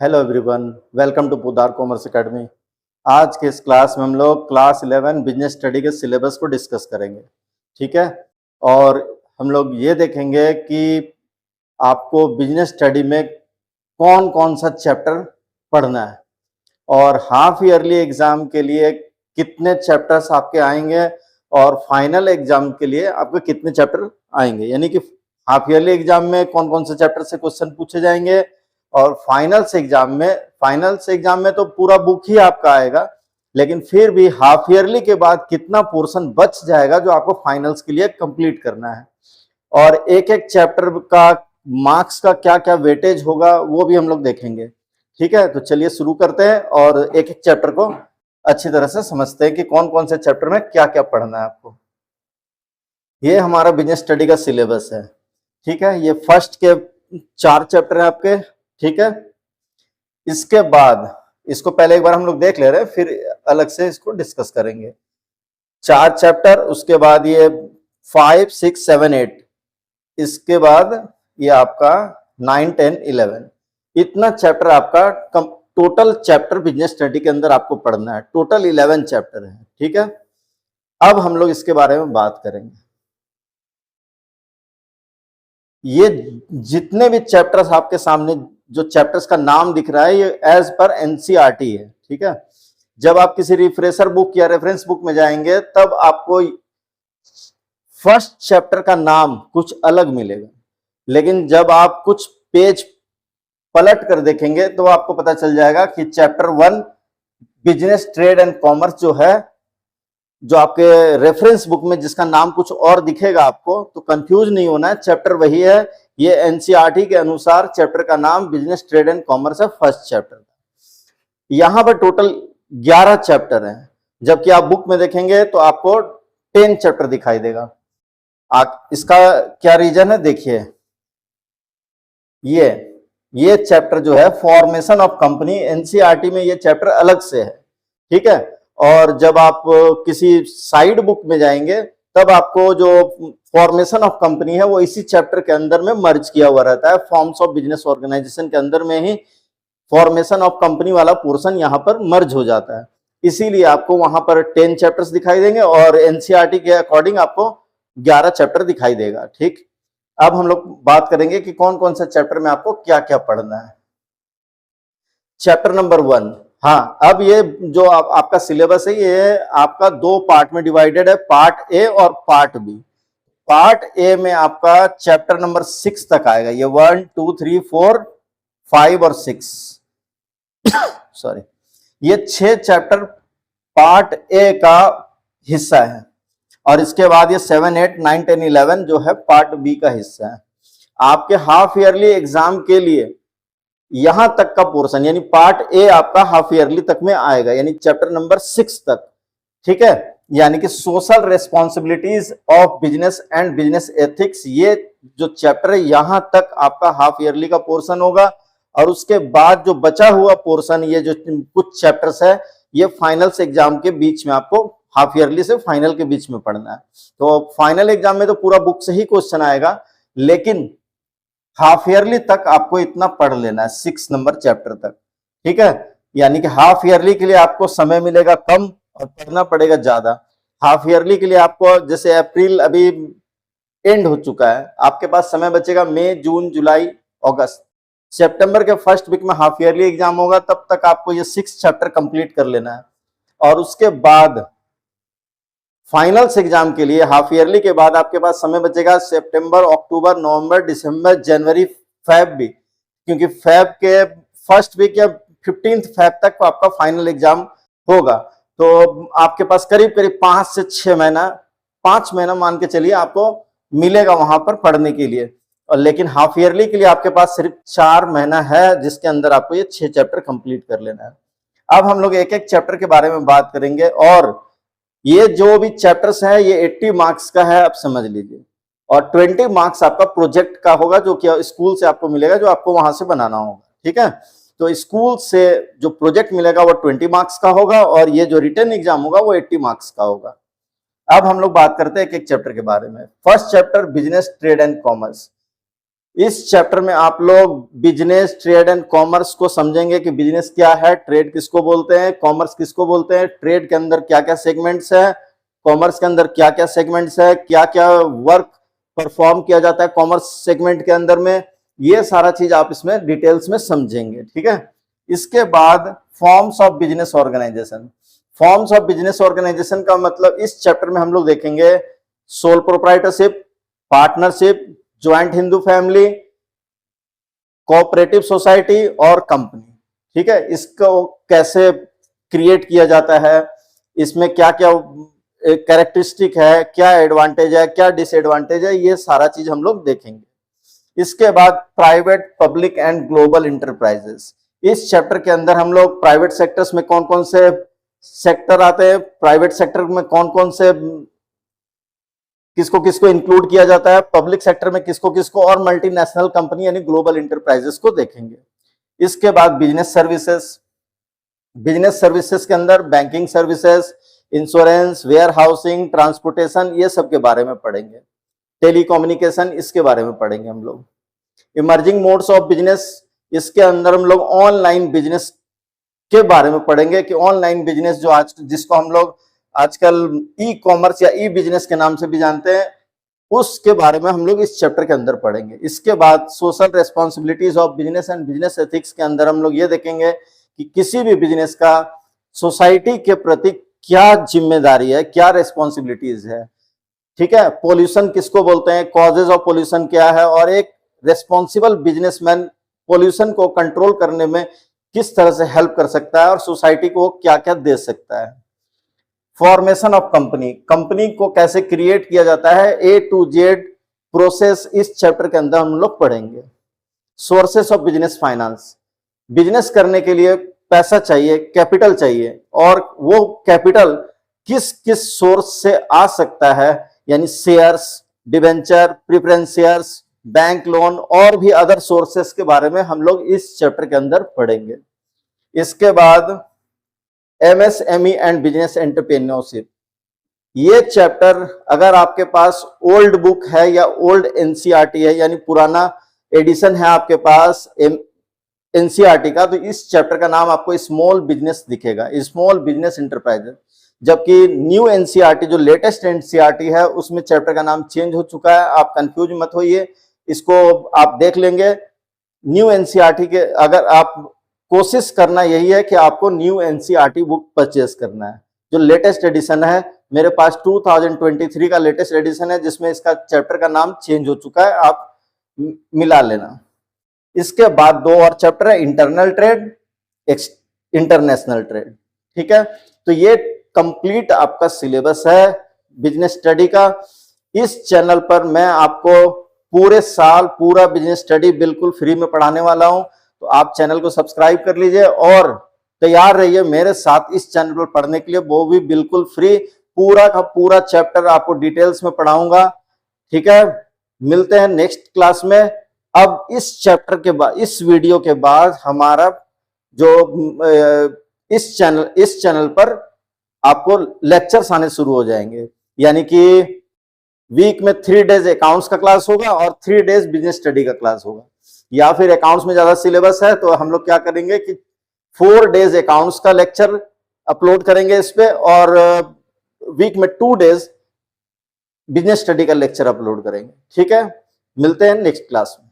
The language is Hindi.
Hello everyone, welcome to Poddar commerce academy. आज के इस क्लास में हम लोग क्लास 11 बिजनेस स्टडी के सिलेबस को डिस्कस करेंगे। ठीक है। और हम लोग ये देखेंगे कि आपको बिजनेस स्टडी में कौन कौन सा चैप्टर पढ़ना है और हाफ ईयरली एग्जाम के लिए कितने चैप्टर्स आपके आएंगे और फाइनल एग्जाम के लिए आपके कितने चैप्टर आएंगे। यानी कि हाफ ईयरली एग्जाम में कौन कौन से चैप्टर से क्वेश्चन पूछे जाएंगे और फाइनल से एग्जाम में तो पूरा बुक ही आपका आएगा, लेकिन फिर भी हाफ ईयरली के बाद कितना पोर्शन बच जाएगा जो आपको फाइनल्स के लिए कंप्लीट करना है और एक एक चैप्टर का मार्क्स का क्या क्या वेटेज होगा वो भी हम लोग देखेंगे। ठीक है, तो चलिए शुरू करते हैं और एक एक चैप्टर को अच्छी तरह से समझते हैं कि कौन कौन से चैप्टर में क्या क्या पढ़ना है आपको। ये हमारा बिजनेस स्टडी का सिलेबस है। ठीक है, ये फर्स्ट के 4 चैप्टर है आपके। ठीक है, इसके बाद इसको पहले एक बार हम लोग देख ले रहे हैं, फिर अलग से इसको डिस्कस करेंगे। 4 चैप्टर, उसके बाद ये 5, 6, 7, 8, इसके बाद ये आपका 9, 10, 11, इतना चैप्टर आपका टोटल चैप्टर बिजनेस स्टडी के अंदर आपको पढ़ना है। टोटल 11 चैप्टर है। ठीक है, अब हम लोग इसके बारे में बात करेंगे। ये जितने भी चैप्टर्स आपके सामने, जो चैप्टर्स का नाम दिख रहा है, ये एज पर एनसीईआरटी है। ठीक है, जब आप किसी रिफ्रेशर बुक या रेफरेंस बुक में जाएंगे तब आपको फर्स्ट चैप्टर का नाम कुछ अलग मिलेगा, लेकिन जब आप कुछ पेज पलट कर देखेंगे तो आपको पता चल जाएगा कि chapter 1 business trade and commerce जो है, जो आपके रेफरेंस बुक में जिसका नाम कुछ और दिखेगा आपको, तो कंफ्यूज नहीं होना है, चैप्टर वही है। ये एनसीईआरटी के अनुसार चैप्टर का नाम बिजनेस ट्रेड एंड कॉमर्स है, फर्स्ट चैप्टर। यहां पर टोटल 11 चैप्टर हैं, जबकि आप बुक में देखेंगे तो आपको 10 चैप्टर दिखाई देगा। इसका क्या रीजन है देखिए। ये चैप्टर जो है फॉर्मेशन ऑफ कंपनी, एनसीईआरटी में ये चैप्टर अलग से है। ठीक है, और जब आप किसी साइड बुक में जाएंगे तब आपको जो फॉर्मेशन ऑफ कंपनी है वो इसी चैप्टर के अंदर में मर्ज किया हुआ रहता है। फॉर्म्स ऑफ बिजनेस ऑर्गेनाइजेशन के अंदर में ही फॉर्मेशन ऑफ कंपनी वाला पोर्शन यहाँ पर मर्ज हो जाता है, इसीलिए आपको वहां पर 10 चैप्टर्स दिखाई देंगे और एनसीईआरटी के अकॉर्डिंग आपको 11 चैप्टर दिखाई देगा। ठीक, अब हम लोग बात करेंगे कि कौन कौन सा चैप्टर में आपको क्या क्या पढ़ना है। चैप्टर नंबर 1, हाँ, अब ये जो आपका सिलेबस है ये आपका 2 पार्ट में डिवाइडेड है, पार्ट ए और पार्ट बी। पार्ट ए में आपका चैप्टर नंबर 6 तक आएगा। ये 1, 2, 3, 4, 5 और 6 सॉरी, ये 6 चैप्टर पार्ट ए का हिस्सा है और इसके बाद ये 7, 8, 9, 10, 11 जो है पार्ट बी का हिस्सा है। आपके हाफ ईयरली एग्जाम के लिए यहां तक का पोर्शन यानी पार्ट ए आपका हाफ ईयरली तक में आएगा, यानी चैप्टर नंबर 6 तक। ठीक है, यानी कि social responsibilities of business and business ethics, ये जो चैप्टर है यहां तक आपका हाफ ईयरली का पोर्शन होगा और उसके बाद जो बचा हुआ पोर्शन, ये जो कुछ चैप्टर्स है, ये फाइनल्स एग्जाम के बीच में आपको हाफ ईयरली से फाइनल के बीच में पढ़ना है। तो फाइनल एग्जाम में तो पूरा बुक से ही क्वेश्चन आएगा, लेकिन हाफ ईयरली तक आपको इतना पढ़ लेना है, 6 नंबर चैप्टर तक। ठीक है, यानी कि हाफ ईयरली के लिए आपको समय मिलेगा कम और पढ़ना पड़ेगा ज्यादा। हाफ ईयरली के लिए आपको, जैसे अप्रैल अभी एंड हो चुका है, आपके पास समय बचेगा मई, जून, जुलाई, अगस्त, सितंबर के फर्स्ट वीक में हाफ ईयरली एग्जाम होगा, तब तक आपको ये 6 चैप्टर कंप्लीट कर लेना है। और उसके बाद फाइनल्स एग्जाम के लिए हाफ ईयरली के बाद आपके पास समय बचेगा सितंबर, अक्टूबर, नवंबर, दिसंबर, जनवरी, फेब भी, क्योंकि फेब के फर्स्ट वीक या 15 फेब तक आपका फाइनल एग्जाम होगा। तो आपके पास करीब करीब 5 से 6 महीना, 5 महीना मान के चलिए आपको मिलेगा वहां पर पढ़ने के लिए। और लेकिन हाफ ईयरली के लिए आपके पास सिर्फ 4 महीना है, जिसके अंदर आपको ये 6 चैप्टर कंप्लीट कर लेना है। अब हम लोग एक एक चैप्टर के बारे में बात करेंगे और ये जो भी चैप्टर्स है ये 80 मार्क्स का है, आप समझ लीजिए, और 20 मार्क्स आपका प्रोजेक्ट का होगा, जो कि स्कूल से आपको मिलेगा, जो आपको वहां से बनाना होगा। ठीक है, तो स्कूल से जो प्रोजेक्ट मिलेगा वो 20 मार्क्स का होगा और ये जो रिटन एग्जाम होगा वो 80 मार्क्स का होगा। अब हम लोग बात करते हैं एक एक चैप्टर के बारे में। First chapter business trade and commerce, इस चैप्टर में आप लोग बिजनेस, ट्रेड एंड कॉमर्स को समझेंगे कि बिजनेस क्या है, ट्रेड किसको बोलते हैं, कॉमर्स किसको बोलते हैं, ट्रेड के अंदर क्या क्या सेगमेंट्स है, कॉमर्स के अंदर क्या क्या सेगमेंट्स है, क्या क्या वर्क परफॉर्म किया जाता है कॉमर्स सेगमेंट के अंदर में, ये सारा चीज आप इसमें डिटेल्स में समझेंगे। ठीक है। इसके बाद forms of business organisation. Forms of business organisation का मतलब इस चैप्टर में हम लोग देखेंगे sole proprietorship, partnership, joint Hindu family, cooperative society और कंपनी। ठीक है। इसको कैसे क्रिएट किया जाता है, इसमें क्या क्या कैरेक्टरिस्टिक है, क्या एडवांटेज है, क्या डिसएडवांटेज है, ये सारा चीज हम लोग देखेंगे। इसके बाद private, public and global enterprises. इस चैप्टर के अंदर हम लोग प्राइवेट सेक्टर्स में कौन कौन से सेक्टर आते हैं, प्राइवेट सेक्टर में कौन कौन से किसको किसको इंक्लूड किया जाता है, पब्लिक सेक्टर में किसको किसको, और मल्टीनेशनल कंपनी यानी ग्लोबल इंटरप्राइजेस को देखेंगे। इसके बाद बिजनेस सर्विसेज। बिजनेस सर्विसेज के अंदर banking services, insurance, warehousing, transportation, ये सब के बारे में पढ़ेंगे। टेलीकम्युनिकेशन, इसके बारे में पढ़ेंगे हम लोग। इमर्जिंग मोड्स ऑफ बिजनेस, इसके अंदर हम लोग ऑनलाइन बिजनेस के बारे में पढ़ेंगे कि ऑनलाइन बिजनेस जो आज जिसको हम लोग आजकल ई कॉमर्स या ई बिजनेस के नाम से भी जानते हैं, उसके बारे में हम लोग इस चैप्टर के अंदर पढ़ेंगे। इसके बाद social responsibilities of business and business ethics के अंदर हम लोग ये देखेंगे कि किसी भी बिजनेस का सोसाइटी के प्रति क्या जिम्मेदारी है, क्या रेस्पॉन्सिबिलिटीज है। ठीक है। पोल्यूशन किसको बोलते हैं, कॉजेज ऑफ पोल्यूशन क्या है, और एक रेस्पॉन्सिबल बिजनेसमैन पोल्यूशन को कंट्रोल करने में किस तरह से हेल्प कर सकता है और सोसाइटी को क्या क्या दे सकता है। फॉर्मेशन ऑफ कंपनी, कंपनी को कैसे क्रिएट किया जाता है, ए टू जेड प्रोसेस इस चैप्टर के अंदर हम लोग पढ़ेंगे। Sources of business finance, business करने के लिए पैसा चाहिए, कैपिटल चाहिए, और वो कैपिटल किस किस सोर्स से आ सकता है, यानी shares, debenture, preference shares, bank loan और भी अदर सोर्सेस के बारे में हम लोग इस चैप्टर के अंदर पढ़ेंगे। इसके बाद एमएसएमई एंड बिजनेस एंटरप्रेन्योरशिप, ये चैप्टर अगर आपके पास ओल्ड बुक है या ओल्ड एनसीईआरटी है, यानी पुराना एडिशन है आपके पास एनसीईआरटी का, तो इस चैप्टर का नाम आपको स्मॉल बिजनेस दिखेगा, स्मॉल बिजनेस एंटरप्राइजेस। जबकि न्यू एनसीईआरटी जो लेटेस्ट एनसीईआरटी है उसमें चैप्टर का नाम चेंज हो चुका है, आप कंफ्यूज मत होइए, इसको आप देख लेंगे। न्यू एनसीईआरटी के अगर आप कोशिश करना यही है कि आपको न्यू एनसीईआरटी बुक परचेस करना है। जो लेटेस्ट एडिशन है मेरे पास 2023 का लेटेस्ट एडिशन है, जिसमें इसका चैप्टर का नाम चेंज हो चुका है, आप मिला लेना। इसके बाद दो और चैप्टर है, इंटरनल ट्रेड, इंटरनेशनल ट्रेड। ठीक है। तो ये कंप्लीट आपका सिलेबस है बिजनेस स्टडी का। इस चैनल पर मैं आपको पूरे साल पूरा बिजनेस स्टडी बिल्कुल फ्री में पढ़ाने वाला हूं, तो आप चैनल को सब्सक्राइब कर लीजिए और तैयार रहिए मेरे साथ इस चैनल पर पढ़ने के लिए, वो भी बिल्कुल फ्री। पूरा का पूरा चैप्टर आपको डिटेल्स में पढ़ाऊंगा। ठीक है। मिलते हैं नेक्स्ट क्लास में। अब इस चैप्टर के बाद, इस वीडियो के बाद हमारा जो इस चैनल पर आपको लेक्चर्स आने शुरू हो जाएंगे, यानी कि वीक में 3 डेज अकाउंट्स का क्लास होगा और 3 डेज बिजनेस स्टडी का क्लास होगा। या फिर अकाउंट्स में ज्यादा सिलेबस है तो हम लोग क्या करेंगे कि 4 डेज अकाउंट्स का लेक्चर अपलोड करेंगे इस पे, और वीक में 2 डेज बिजनेस स्टडी का लेक्चर अपलोड करेंगे। ठीक है। मिलते हैं नेक्स्ट क्लास में।